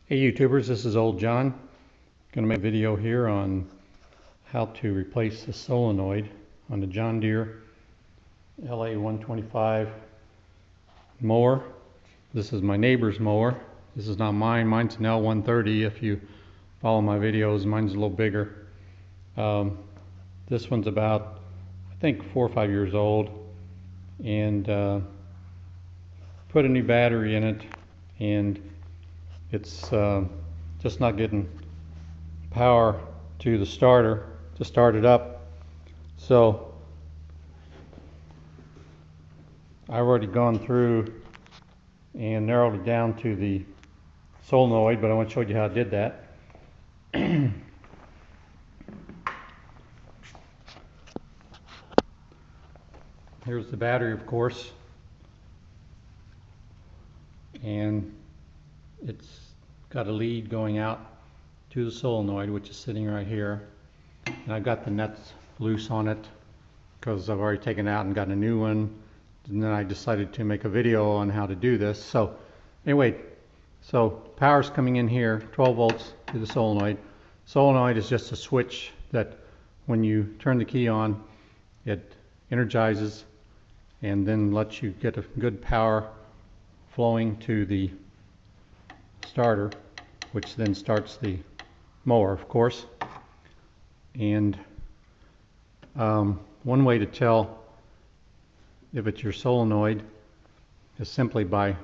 Hey YouTubers, this is Old John. Going to make a video here on how to replace the solenoid on the John Deere LA125 mower. This is my neighbor's mower. This is not mine. Mine's an L130. If you follow my videos, mine's a little bigger. This one's about, I think, 4 or 5 years old, and put a new battery in it, and it's just not getting power to the starter to start it up. So I've already gone through and narrowed it down to the solenoid, but I want to show you how I did that. Here's the battery, of course, and it's got a lead going out to the solenoid, which is sitting right here, and I've got the nuts loose on it because I've already taken it out and got a new one, and then I decided to make a video on how to do this. So anyway, so power's coming in here, 12 volts to the solenoid. Solenoid is just a switch that when you turn the key on, it energizes and then lets you get a good power flowing to the starter, which then starts the mower, of course. And one way to tell if it's your solenoid is simply by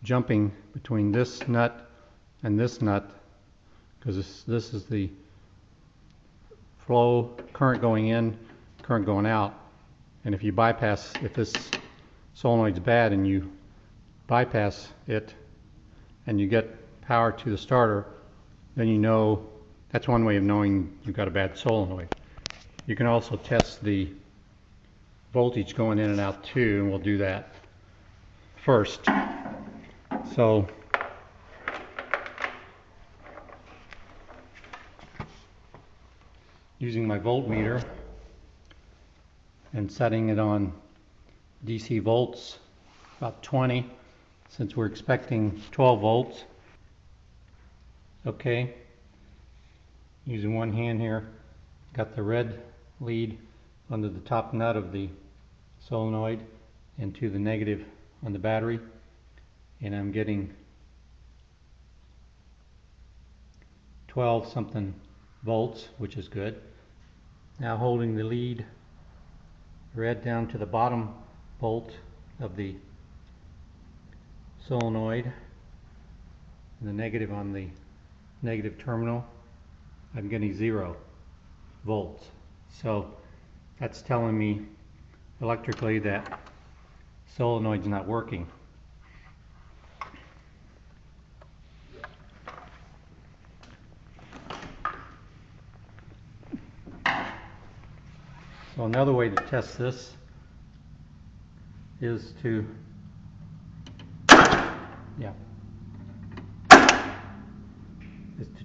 jumping between this nut and this nut, because this is the flow, current going in, current going out. And if this solenoid's bad and you bypass it and you get power to the starter, then you know, that's one way of knowing you've got a bad solenoid. You can also test the voltage going in and out too, and we'll do that first. So using my voltmeter and setting it on DC volts, about 20, since we're expecting 12 volts. Okay, using one hand here, got the red lead under the top nut of the solenoid and to the negative on the battery, and I'm getting 12 something volts, which is good. Now holding the lead red down to the bottom bolt of the solenoid and the negative on the negative terminal, I'm getting 0 volts. So that's telling me electrically that solenoid's not working. So another way to test this is to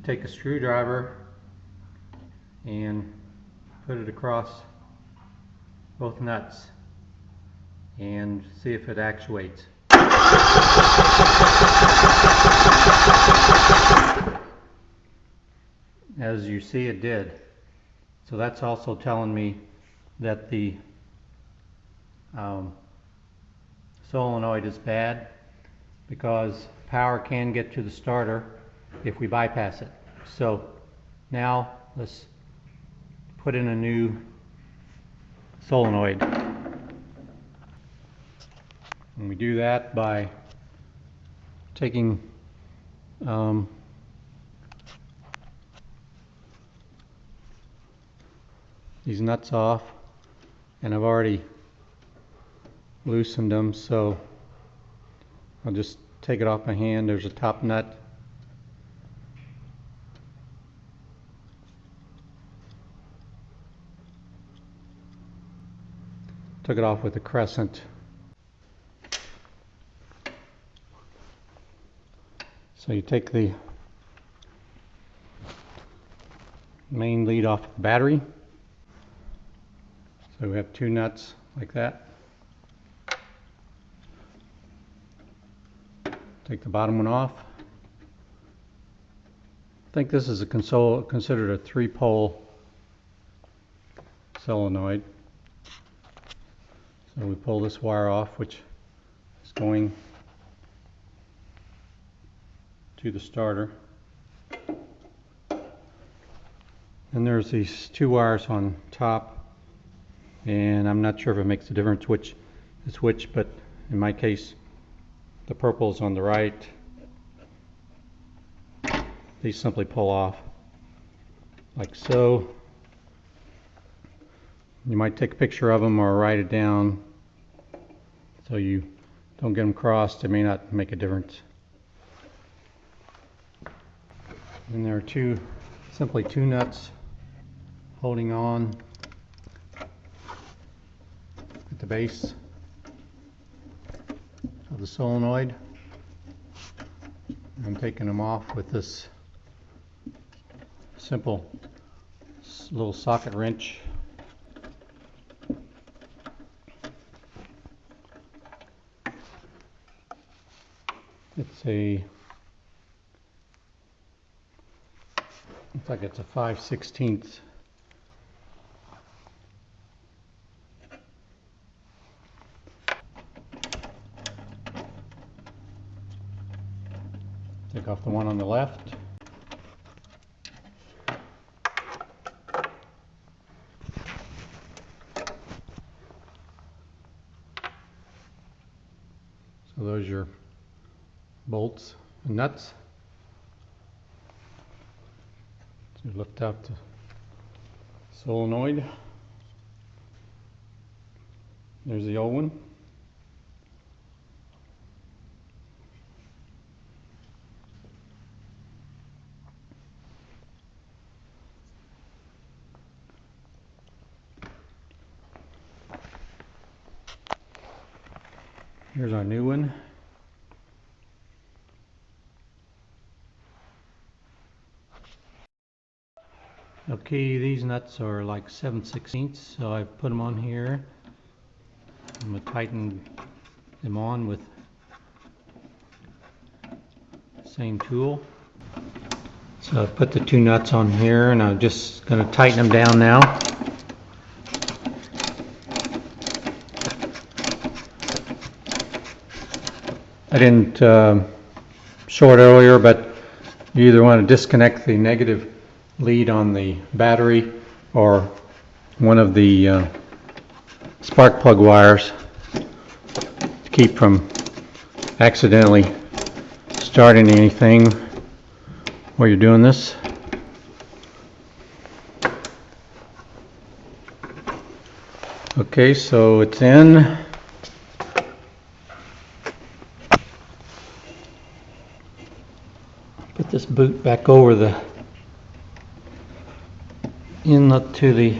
take a screwdriver and put it across both nuts and see if it actuates. As you see, it did. So that's also telling me that the solenoid is bad, because power can get to the starter if we bypass it. So now let's put in a new solenoid. And we do that by taking these nuts off, and I've already loosened them, so I'll just take it off my hand. There's a top nut. Took it off with a crescent. So you take the main lead off the battery. So we have 2 nuts like that. Take the bottom one off. I think this is considered a 3-pole solenoid. So we pull this wire off, which is going to the starter. And there's these 2 wires on top, and I'm not sure if it makes a difference which is which, but in my case the purple is on the right. These simply pull off like so. You might take a picture of them or write it down so you don't get them crossed. It may not make a difference. And there are simply two nuts holding on at the base of the solenoid. I'm taking them off with this simple little socket wrench. Looks like it's a 5/16. Take off the one on the left. So those are your bolts and nuts. So lift out the solenoid. There's the old one. Here's our new one. Okay, these nuts are like 7/16, so I've put them on here. I'm going to tighten them on with the same tool. So I've put the 2 nuts on here, and I'm just going to tighten them down now. I didn't show it earlier, but you either want to disconnect the negative lead on the battery or one of the spark plug wires to keep from accidentally starting anything while you're doing this. Okay, so it's in. Put this boot back over the inlet to the